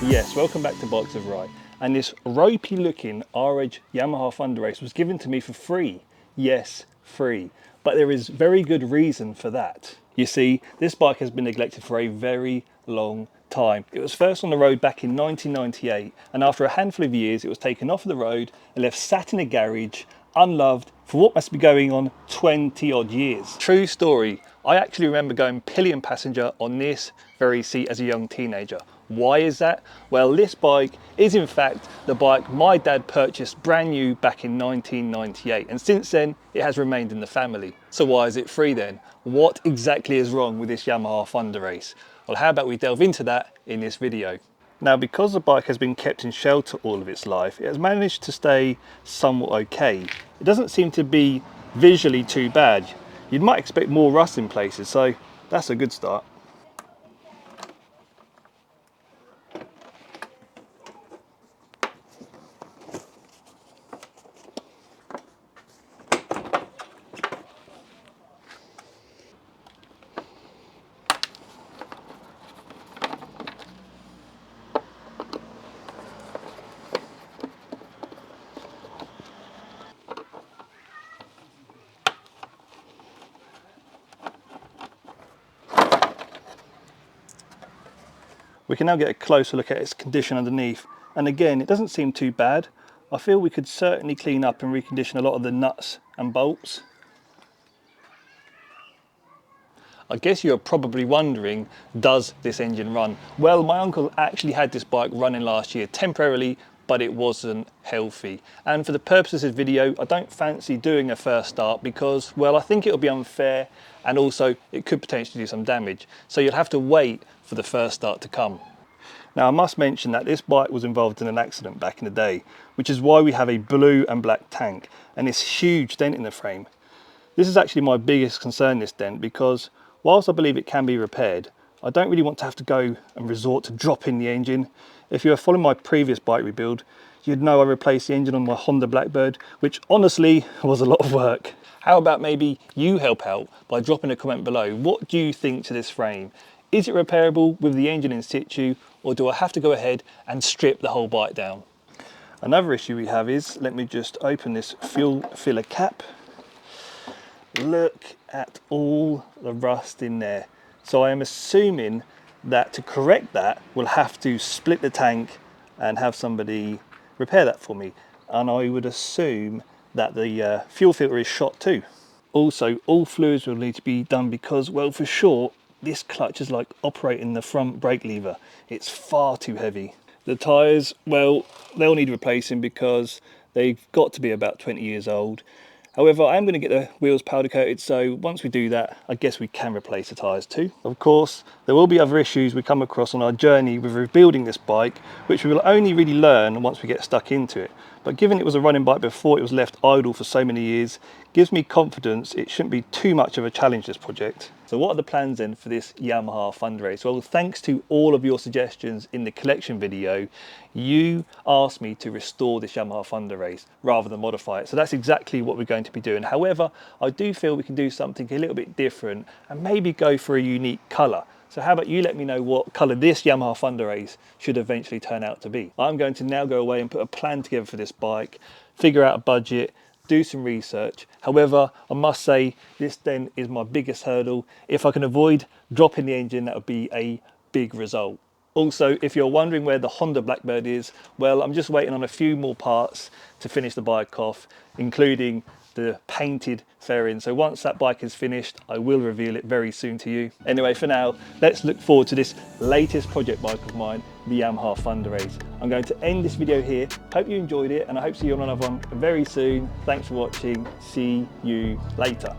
Yes, welcome back to Bikes of Rye. And this ropey looking R-Edge Yamaha Thunderace was given to me for free. Yes, free. But there is very good reason for that. You see, this bike has been neglected for a very long time. It was first on the road back in 1998, and after a handful of years it was taken off of the road and left sat in a garage, unloved, for what must be going on 20 odd years. True story, I actually remember going pillion passenger on this very seat as a young teenager. Why is that? Well, this bike is in fact the bike my dad purchased brand new back in 1998, and since then it has remained in the family. So why is it free then? What exactly is wrong with this Yamaha Thunderace? Well, how about we delve into that in this video. Now, because the bike has been kept in shelter all of its life, it has managed to stay somewhat okay. It doesn't seem to be visually too bad. You might expect more rust in places, so that's a good start. We can now get a closer look at its condition underneath, and again it doesn't seem too bad. I feel we could certainly clean up and recondition a lot of the nuts and bolts. I guess you're probably wondering, does this engine run? Well, my uncle actually had this bike running last year temporarily, but it wasn't healthy. And for the purposes of this video, I don't fancy doing a first start because, well, I think it'll be unfair, and also it could potentially do some damage. So you'll have to wait for the first start to come. Now, I must mention that this bike was involved in an accident back in the day, which is why we have a blue and black tank and this huge dent in the frame. This is actually my biggest concern, this dent, because whilst I believe it can be repaired, I don't really want to have to go and resort to dropping the engine. If you were following my previous bike rebuild, you'd know I replaced the engine on my Honda Blackbird, which honestly was a lot of work. How about maybe you help out by dropping a comment below? What do you think to this frame? Is it repairable with the engine in situ, or do I have to go ahead and strip the whole bike down? Another issue we have is, let me just open this fuel filler cap. Look at all the rust in there. So I am assuming that to correct that, we'll have to split the tank and have somebody repair that for me. And I would assume that the fuel filter is shot too. Also, all fluids will need to be done because, well, for sure, this clutch is like operating the front brake lever. It's far too heavy. The tyres, well, they'll need replacing because they've got to be about 20 years old. However, I am going to get the wheels powder coated, so once we do that, I guess we can replace the tyres too. Of course, there will be other issues we come across on our journey with rebuilding this bike, which we will only really learn once we get stuck into it. But given it was a running bike before it was left idle for so many years, gives me confidence it shouldn't be too much of a challenge, this project. So what are the plans then for this Yamaha Thunderace? Well, thanks to all of your suggestions in the collection video, you asked me to restore this Yamaha Thunderace rather than modify it. So that's exactly what we're going to be doing. However, I do feel we can do something a little bit different and maybe go for a unique colour. So how about you let me know what colour this Yamaha Thunderace should eventually turn out to be. I'm going to now go away and put a plan together for this bike, figure out a budget, do some research. However, I must say this then is my biggest hurdle. If I can avoid dropping the engine, that would be a big result. Also, if you're wondering where the Honda Blackbird is, well, I'm just waiting on a few more parts to finish the bike off, including the painted fairing. So once that bike is finished, I will reveal it very soon to you. Anyway, for now, let's look forward to this latest project bike of mine, the Yamaha Thunderace. I'm going to end this video here. Hope you enjoyed it, and I hope to see you on another one very soon. Thanks for watching. See you later.